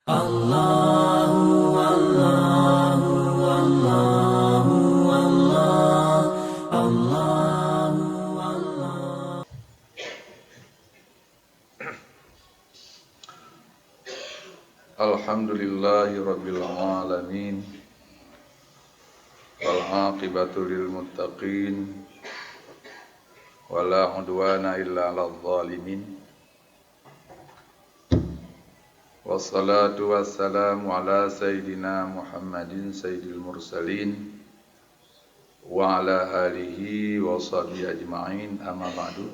Allahu Allahu Allahu Allah Allahu Allah. Alhamdulillahi Rabbil Alamin, wal aqibatu lil muttaqin, wala udwana illa 'alal zalimin. Wassalatu wassalamu ala sayyidina Muhammadin sayyidil mursalin wa ala alihi wa sahbihi ajma'in, amma ba'du.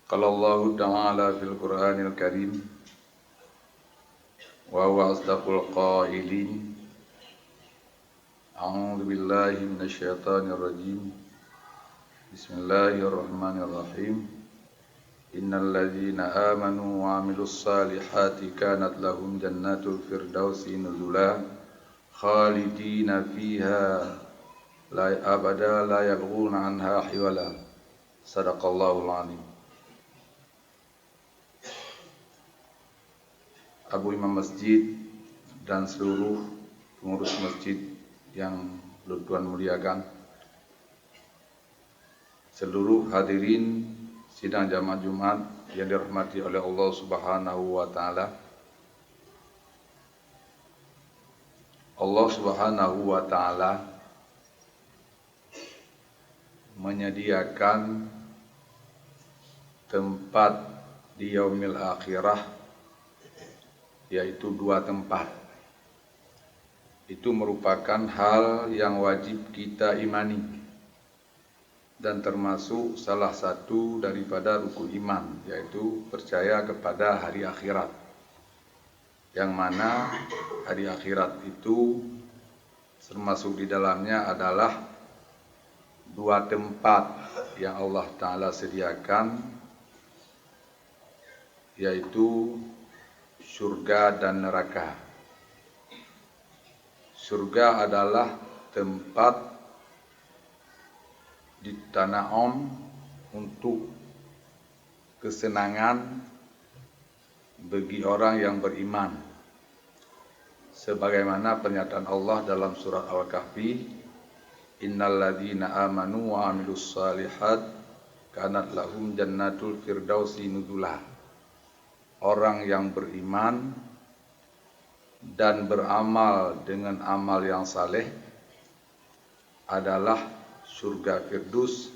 Qala Allahu ta'ala fil Qur'anil Karim wa huwa asdaqul qailin. A'udzu billahi minasy syaithanir rajim. Bismillahirrahmanirrahim. Innal ladzina amanu wa 'amilus salihati kanat lahum jannatul firdausi nuzula khalidina fiha la abada la yabghuna anha hiwala. Sadaqallahul azim. Abu Imam Masjid dan seluruh pengurus masjid yang Tuhan muliakan, seluruh hadirin sidang jamaah Jumat yang dirahmati oleh Allah Subhanahu wa taala. Allah Subhanahu wa taala menyediakan tempat di yaumil akhirah, yaitu 2 tempat. Itu merupakan hal yang wajib kita imani dan termasuk salah satu daripada rukun iman, yaitu percaya kepada hari akhirat, yang mana hari akhirat itu termasuk di dalamnya adalah 2 tempat yang Allah Ta'ala sediakan, yaitu surga dan neraka. Surga adalah tempat di tanah untuk kesenangan bagi orang yang beriman, sebagaimana pernyataan Allah dalam surat Al-Kahfi, innal ladzina amanu wa 'amilus shalihat kanat lahum jannatul firdausi nuzula. Orang yang beriman dan beramal dengan amal yang saleh adalah surga Firdaus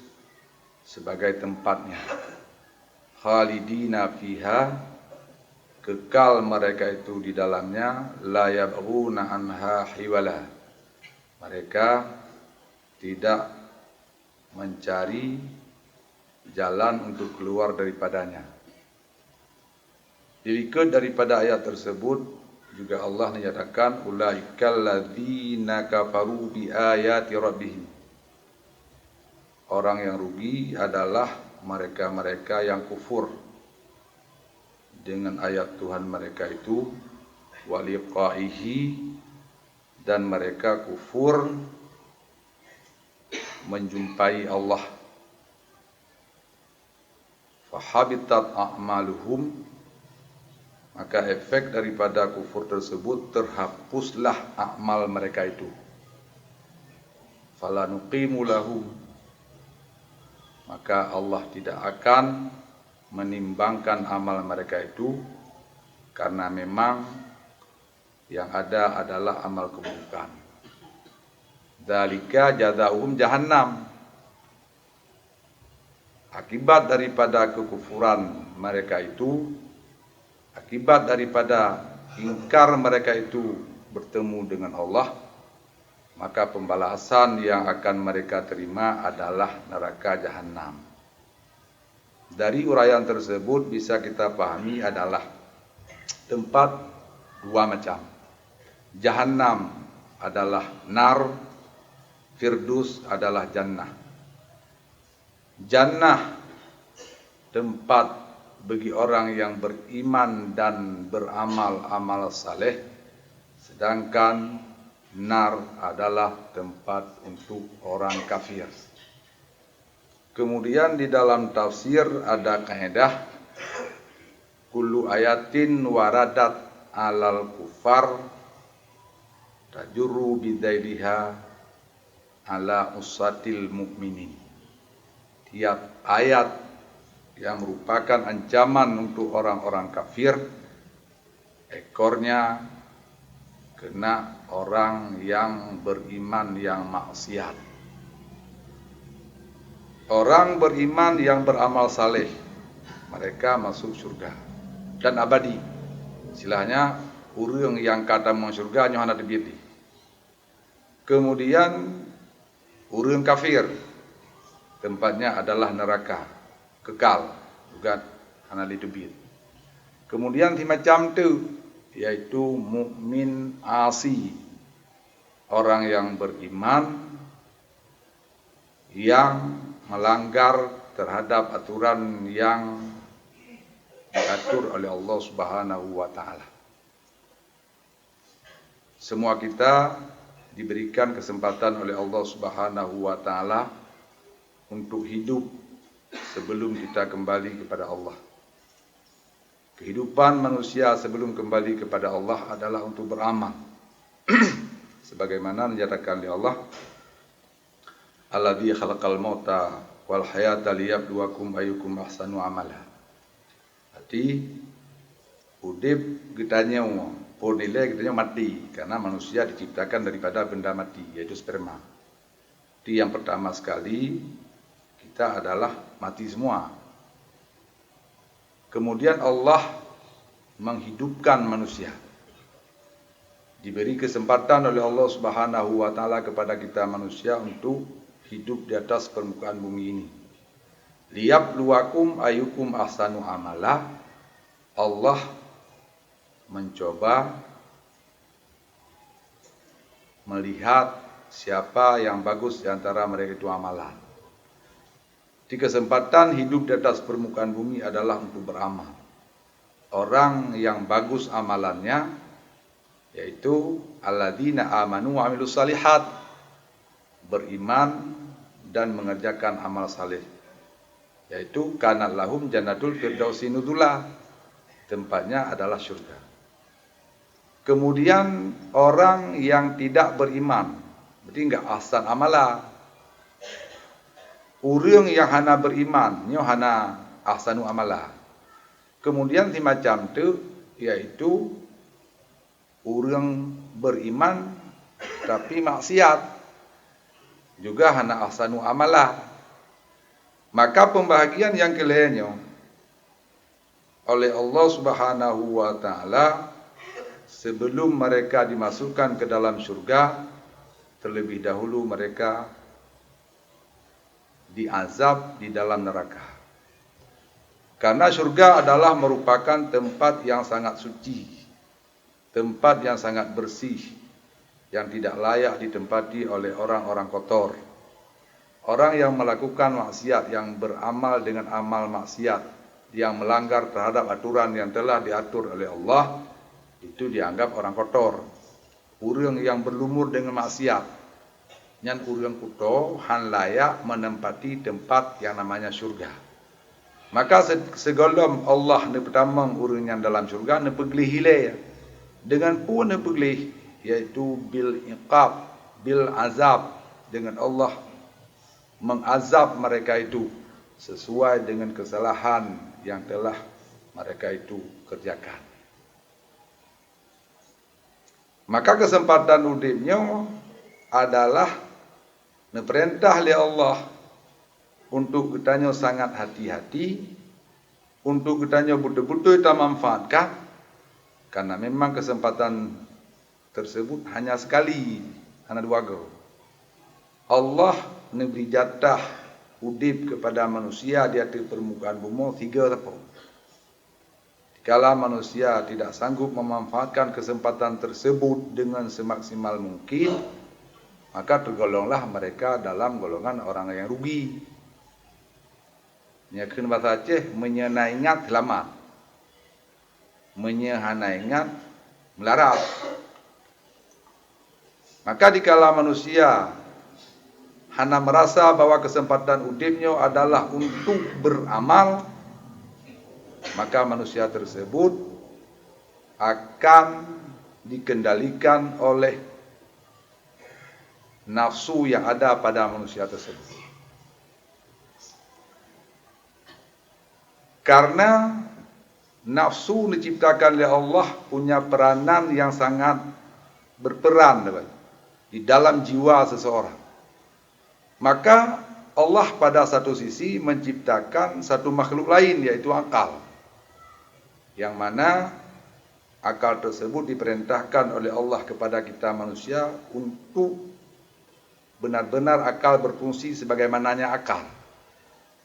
sebagai tempatnya. Khalidina fiha, kekal mereka itu di dalamnya, la yabghuna anha hiwala. Mereka tidak mencari jalan untuk keluar daripadanya. Dirikut daripada ayat tersebut juga Allah menyatakan ulaikal ladzina kafaru bi ayati rabbihim. Orang yang rugi adalah mereka-mereka yang kufur dengan ayat Tuhan mereka itu, waliqaihi, dan mereka kufur menjumpai Allah. Fahabitat a'maluhum, maka efek daripada kufur tersebut terhapuslah amal mereka itu. Fala nuqimu lahum, maka Allah tidak akan menimbangkan amal mereka itu, karena memang yang ada adalah amal keburukan. Dzalika jazaa'uhum jahannam. Akibat daripada kekufuran mereka itu, akibat daripada ingkar mereka itu bertemu dengan Allah, maka pembalasan yang akan mereka terima adalah neraka jahanam. Dari uraian tersebut bisa kita pahami adalah tempat 2 macam. Jahanam adalah nar, Firdaus adalah jannah. Jannah tempat bagi orang yang beriman dan beramal amal saleh, sedangkan nar adalah tempat untuk orang kafir. Kemudian di dalam tafsir ada kaidah kullu ayatin waradat alal kufar tajurru bidailiha ala usatil mukminin. Tiap ayat yang merupakan ancaman untuk orang-orang kafir, ekornya kena orang yang beriman yang maksiat. Orang beriman yang beramal saleh, mereka masuk surga dan abadi. Istilahnya urang yang kata mau surga nyoh hana debiti. Kemudian urang kafir, tempatnya adalah neraka kekal juga hana debit. Kemudian macam tu yaitu mukmin asi, orang yang beriman yang melanggar terhadap aturan yang diatur oleh Allah Subhanahu wa taala. Semua kita diberikan kesempatan oleh Allah Subhanahu wa taala untuk hidup sebelum kita kembali kepada Allah. Kehidupan manusia sebelum kembali kepada Allah adalah untuk beramal. Sebagaimana dinyatakan oleh Allah, alladzi khalaqal mauta wal hayata liyabluwakum ayyukum ahsanu amala. Jadi udip kitanya nilai kitanya mati karena manusia diciptakan daripada benda mati yaitu sperma. Jadi yang pertama sekali kita adalah mati semua. Kemudian Allah menghidupkan manusia. Diberi kesempatan oleh Allah Subhanahu wa taala kepada kita manusia untuk hidup di atas permukaan bumi ini. Liyabluwakum ayyukum ahsanu amala. Allah mencoba melihat siapa yang bagus di antara mereka itu amalan. Di kesempatan hidup di atas permukaan bumi adalah untuk beramal. Orang yang bagus amalannya yaitu alladzina amanu wa amilus salihat, beriman dan mengerjakan amal saleh, yaitu kana lahum jannatul firdausi nuzula, tempatnya adalah surga. Kemudian orang yang tidak beriman, berarti enggak ahsan amala. Urang yang hana beriman, nyo hana ahsanu amala. Kemudian si macam tu yaitu urang beriman tapi maksiat, juga hana ahsanu amala. Maka pembahagian yang kelainnya oleh Allah Subhanahu wa taala sebelum mereka dimasukkan ke dalam surga, terlebih dahulu mereka diazab di dalam neraka. Karena surga adalah merupakan tempat yang sangat suci, tempat yang sangat bersih, yang tidak layak ditempati oleh orang-orang kotor. Orang yang melakukan maksiat, yang beramal dengan amal maksiat, yang melanggar terhadap aturan yang telah diatur oleh Allah, itu dianggap orang kotor. Urang yang berlumur dengan maksiat, nyan urang kuto han layak menempati tempat yang namanya surga. Maka segolom Allah ne pertama urang yang dalam surga ne peglih hilai dengan pun ne peglih, yaitu bil iqab, bil azab, dengan Allah mengazab mereka itu sesuai dengan kesalahan yang telah mereka itu kerjakan. Maka kesempatan udipnya adalah perintah oleh Allah untuk kitanya sangat hati-hati, untuk kitanya betul-betul kita manfaatkan, karena memang kesempatan tersebut hanya sekali, hanya dua go. Allah memberi jatah udip kepada manusia di atas permukaan bumi 3 tahun. Kala manusia tidak sanggup memanfaatkan kesempatan tersebut dengan semaksimal mungkin, maka tergolonglah mereka dalam golongan orang yang rugi. Nyakeun bahasa Aceh, menyenaingat selamat, menyehanaingat melarat. Maka dikala manusia hana merasa bahwa kesempatan udipnya adalah untuk beramal, maka manusia tersebut akan dikendalikan oleh nafsu yang ada pada manusia tersebut. Karena nafsu diciptakan oleh Allah punya peranan yang sangat berperan di dalam jiwa seseorang. Maka Allah pada satu sisi menciptakan satu makhluk lain, yaitu akal, yang mana akal tersebut diperintahkan oleh Allah kepada kita manusia untuk benar-benar akal berfungsi sebagaimananya akal.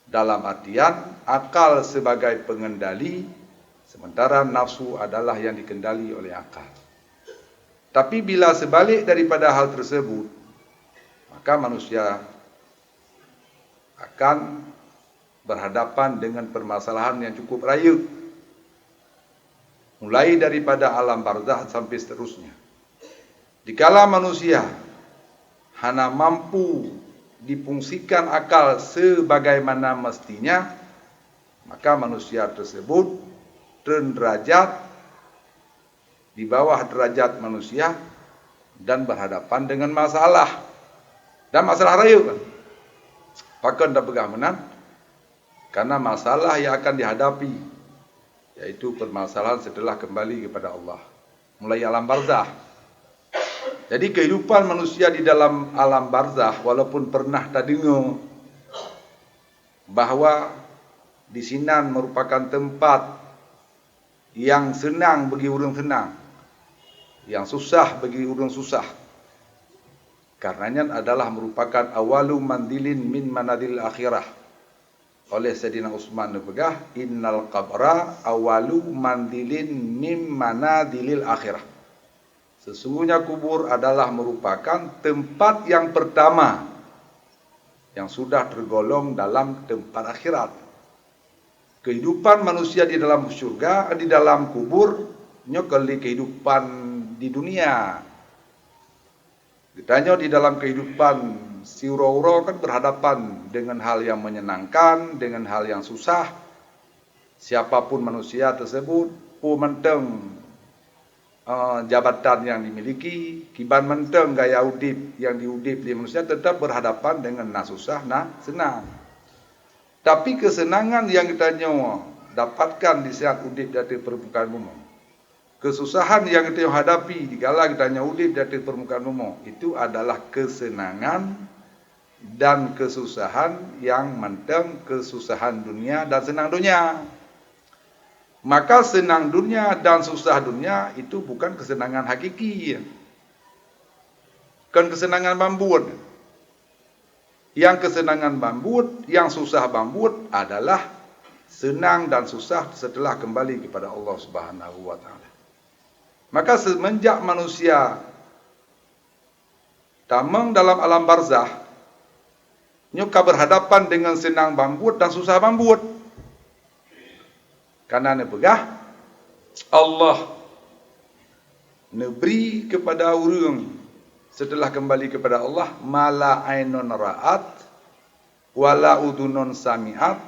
Dalam artian akal sebagai pengendali, sementara nafsu adalah yang dikendali oleh akal. Tapi bila sebalik daripada hal tersebut, maka manusia akan berhadapan dengan permasalahan yang cukup raya, mulai daripada alam barzakh sampai seterusnya. Dikala manusia hanya mampu difungsikan akal sebagaimana mestinya, maka manusia tersebut derajat di bawah derajat manusia dan berhadapan dengan masalah. Dan masalah raya kan. Pakan tak pegah menan, karena masalah yang akan dihadapi, yaitu permasalahan setelah kembali kepada Allah, mulai alam barzakh. Jadi kehidupan manusia di dalam alam barzakh, walaupun pernah tak dengar bahawa di sinan merupakan tempat yang senang bagi orang senang, yang susah bagi orang susah. Karenanya adalah merupakan awalu mandilin min manadil akhirah. Oleh Sayyidina Utsman berpegah, innal qabra awalu mandilin min manadilil akhirah. Sesungguhnya kubur adalah merupakan tempat yang pertama yang sudah tergolong dalam tempat akhirat. Kehidupan manusia di dalam surga, di dalam kubur, nyokali kehidupan di dunia. Ditanya di dalam kehidupan siuro-uro kan berhadapan dengan hal yang menyenangkan, dengan hal yang susah. Siapapun manusia tersebut, menteng jabatan yang dimiliki, kiban menteng gaya udip yang diudip di manusia, tetap berhadapan dengan susah, senang. Tapi kesenangan yang kita dapatkan di saat udip di atas permukaan bumi, kesusahan yang kita hadapi dikala kita udip di atas permukaan bumi, itu adalah kesenangan dan kesusahan yang menteng kesusahan dunia dan senang dunia. Maka senang dunia dan susah dunia itu bukan kesenangan hakiki, bukan kesenangan bambut. Yang kesenangan bambut, yang susah bambut adalah senang dan susah setelah kembali kepada Allah Subhanahu wa taala. Maka semenjak manusia tamang dalam alam barzakh, nyuka berhadapan dengan senang bambut dan susah bambut. Karena nepegah Allah neberi kepada orang setelah kembali kepada Allah mala ainun ra'at wala udunun sami'at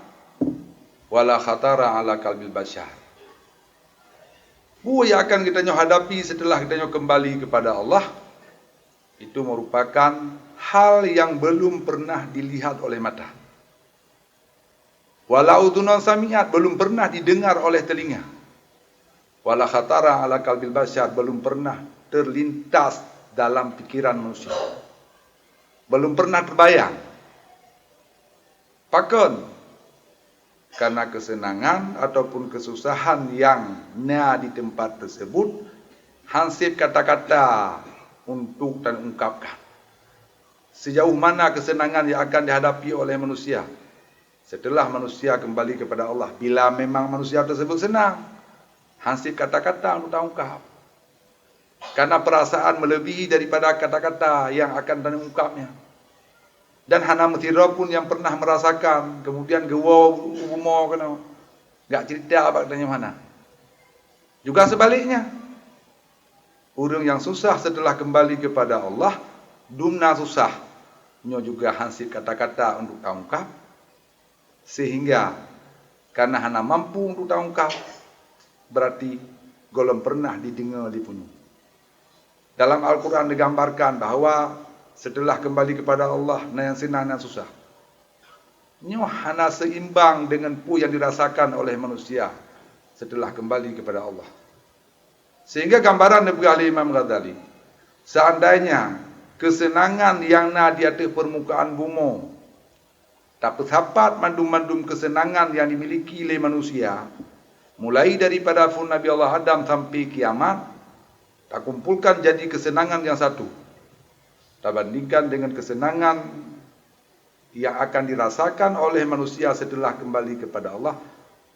wala khatara ala qalbil bashar. Yang akan kita hadapi setelah kita kembali kepada Allah itu merupakan hal yang belum pernah dilihat oleh mata. Wala udunun sami'at, belum pernah didengar oleh telinga. Wala khatara ala qalbil bashar, belum pernah terlintas dalam pikiran manusia. Belum pernah terbayang. Pakon, karena kesenangan ataupun kesusahan yang di tempat tersebut, hansip kata-kata untuk dan ungkapkan. Sejauh mana kesenangan yang akan dihadapi oleh manusia setelah manusia kembali kepada Allah. Bila memang manusia tersebut senang, hansip kata-kata untuk ungkap. Karena perasaan melebihi daripada kata-kata yang akan diungkapnya. Dan hana metira pun yang pernah merasakan, kemudian gewa umur kena, enggak cerita apa katanya mana. Juga sebaliknya, orang yang susah setelah kembali kepada Allah, dumna susah, nyo juga hansip kata-kata untuk ungkap, sehingga Karena hana mampu untuk tangkap, berarti golem pernah didengar dipunya. Dalam Al-Quran digambarkan bahawa setelah kembali kepada Allah, yang senang dan susah, nyo hana seimbang dengan pu yang dirasakan oleh manusia setelah kembali kepada Allah. Sehingga gambaran diberi Imam Ghazali, seandainya kesenangan yang na di atas permukaan bumi tak bersapat mandum-mandum kesenangan yang dimiliki oleh manusia, mulai daripada fun Nabi Allah Adam sampai kiamat, tak kumpulkan jadi kesenangan yang satu. Tak bandingkan dengan kesenangan yang akan dirasakan oleh manusia setelah kembali kepada Allah,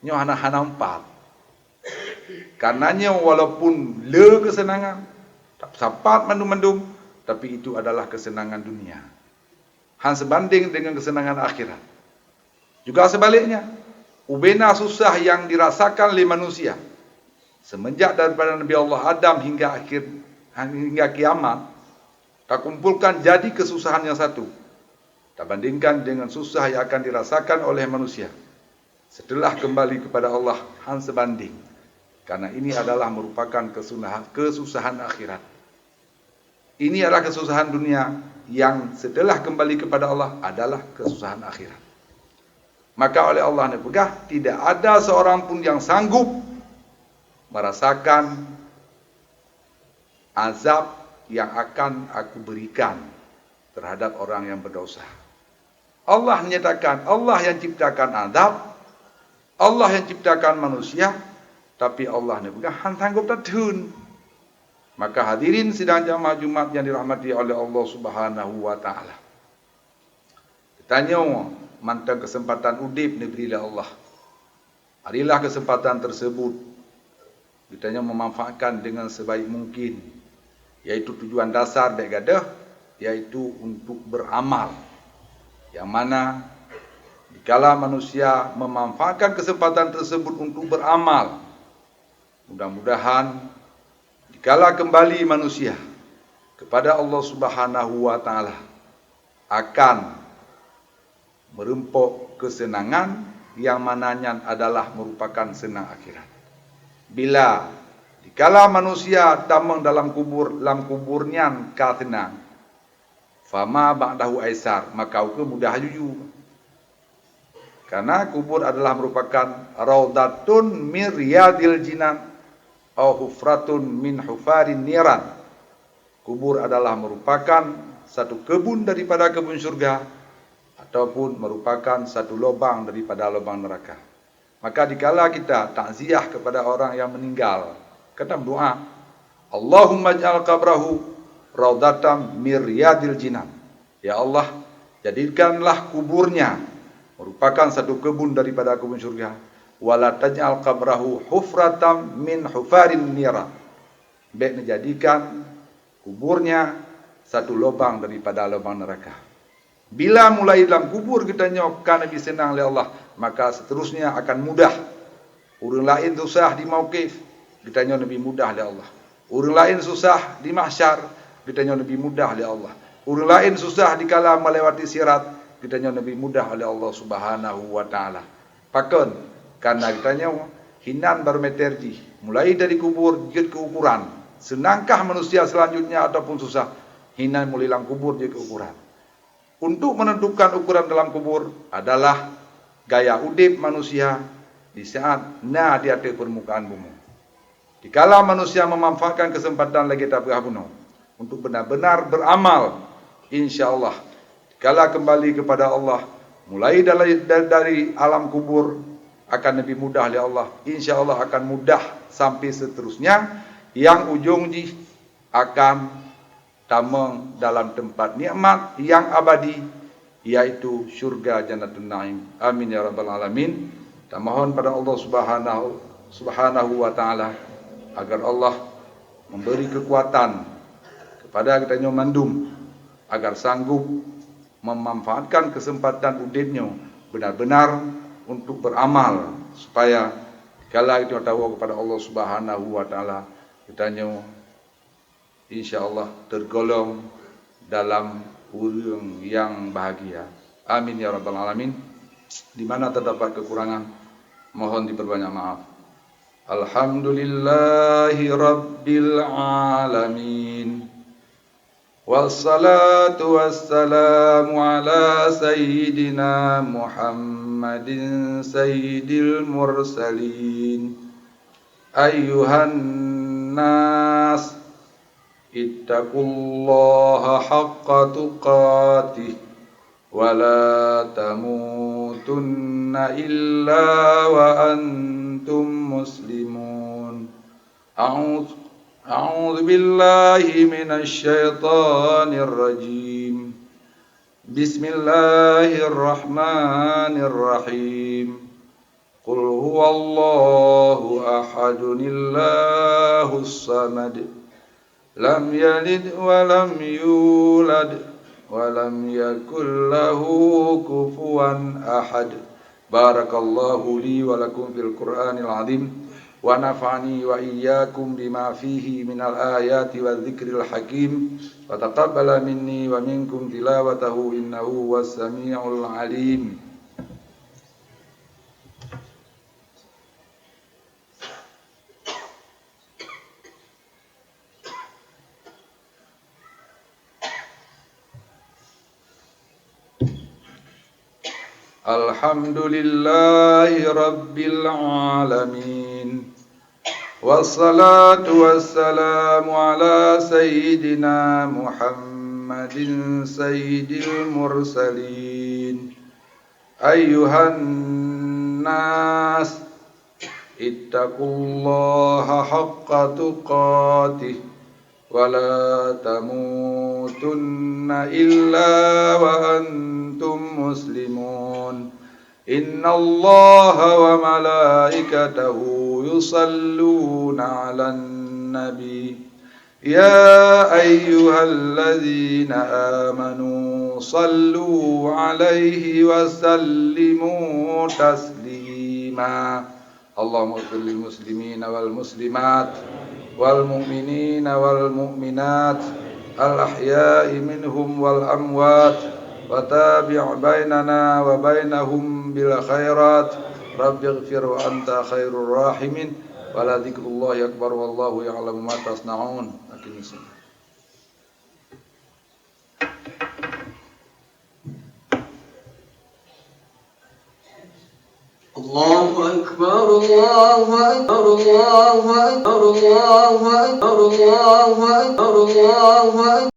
nyo hana-hana 4. Karenanya walaupun le kesenangan, tak sempat mandum-mandum, tapi itu adalah kesenangan dunia. Han sebanding dengan kesenangan akhirat. Juga sebaliknya, ubena susah yang dirasakan oleh manusia semenjak daripada Nabi Allah Adam hingga kiamat, tak kumpulkan jadi kesusahan yang satu. Tak bandingkan dengan susah yang akan dirasakan oleh manusia setelah kembali kepada Allah, han sebanding. Karena ini adalah merupakan kesusahan akhirat. Ini adalah kesusahan dunia yang setelah kembali kepada Allah adalah kesusahan akhirat. Maka oleh Allah Nebegah, tidak ada seorang pun yang sanggup merasakan azab yang akan aku berikan terhadap orang yang berdosa. Allah menyatakan, Allah yang ciptakan azab, Allah yang ciptakan manusia, tapi Allah ni bukan han sanggup tatun. Maka hadirin sidang jamaah Jumat yang dirahmati oleh Allah Subhanahu wa taala. Tanya mantap kesempatan udip diberilah Allah. Harilah kesempatan tersebut kita memanfaatkan dengan sebaik mungkin, yaitu tujuan dasar dek gadah, yaitu untuk beramal. Yang mana dikala manusia memanfaatkan kesempatan tersebut untuk beramal, mudah-mudahan dikala kembali manusia kepada Allah Subhanahu wa taala akan merempok kesenangan yang mananya adalah merupakan senang akhirat. Bila dikala manusia tamang dalam kuburnya ka tenang, fama ba'dahu aisar, maka ke mudah juju. Karena kubur adalah merupakan raudatun min riyadil jinan au hufratun min hufarin niran. Kubur adalah merupakan satu kebun daripada kebun surga ataupun merupakan satu lubang daripada lubang neraka. Maka dikala kita takziah kepada orang yang meninggal, kata doa, Allahumma ja'al qabrahu raudatam min riyadil jinan. Ya Allah, jadikanlah kuburnya merupakan satu kebun daripada kebun surga. Wala taj'al qabrahu hufratam min hufarin nira. Baik menjadikan kuburnya satu lubang daripada lubang neraka. Bila mulai dalam kubur kita nyokkan Nabi senang oleh Allah, maka seterusnya akan mudah. Orang lain susah di mauqif, kita nyok lebih mudah oleh Allah. Orang lain susah di mahsyar, kita nyok lebih mudah oleh Allah. Orang lain susah di kala melewati sirat, kita nyok lebih mudah oleh Allah Subhanahu wa taala. Pakon karena kita nyok hinan bermeterji, mulai dari kubur jid ke ukuran. Senangkah manusia selanjutnya ataupun susah, hinan mulai dalam kubur jid ke ukuran. Untuk menentukan ukuran dalam kubur adalah gaya udip manusia di saat di atas permukaan bumi. Dikala manusia memanfaatkan kesempatan lagi tak berguna untuk benar-benar beramal, insya-Allah dikala kembali kepada Allah, mulai dari alam kubur akan lebih mudah oleh Allah. Insya-Allah akan mudah sampai seterusnya yang ujung akan tamang dalam tempat nikmat yang abadi, yaitu syurga Jannatul Naim. Amin ya rabbal alamin. Kita mohon pada Allah Subhanahu wa taala agar Allah memberi kekuatan kepada kita nyomandum agar sanggup memanfaatkan kesempatan udipnya benar-benar untuk beramal, supaya kala kita tahu kepada Allah Subhanahu wa taala kita insya-Allah tergolong dalam orang yang bahagia. Amin ya rabbal alamin. Di mana terdapat kekurangan, Mohon diperbanyak maaf. Alhamdulillahi Rabbil Alamin. Wassalatu wassalamu ala Sayyidina Muhammadin Sayyidil Mursalin. Ayyuhan nas, ittaqullaha haqqa tuqatih, wa la tamutunna illa wa antum muslimun. A'udzu billahi minasy syaithanir rajim. Bismillahirrahmanirrahim. Qul huwallahu ahadun illahus samad. Lam yalid wa lam yulad wa lam yakul lahu kufuwan ahad. Barakallahu li wa lakum fil Qur'anil azim. Wa nafa'ani wa iyyakum bima fihi minal ayati wa dzikril hakim. Wa taqabbala minni wa minkum tilawatahu innahu was samiul alim. Alhamdulillahi Rabbil Alamin. Wassalatu wassalamu ala Sayyidina Muhammadin Sayyidil Mursalin. Ayyuhan nas, ittaqullaha haqqa tuqatih, wa la tamutunna illa wa antum muslimun. Inna Allaha wa malaikatahu yusalluna 'alan nabi. Ya ayyuhalladzina amanu sallu 'alaihi wa sallimu taslima. Allahumma ighfir lil muslimina wal muslimat wal mu'minina wal mu'minat al ahya'i minhum wal amwat wa tabi' bainana wa bainahum bil khairat. Rabbighfir wa anta khairur rahimin. Wa la dzikrullahi akbar wallahu ya'lamu ma tasna'un. Aqimis. Allahu akbar, Allahu akbar, Allahu akbar, Allahu akbar, Allahu akbar, Allahu akbar.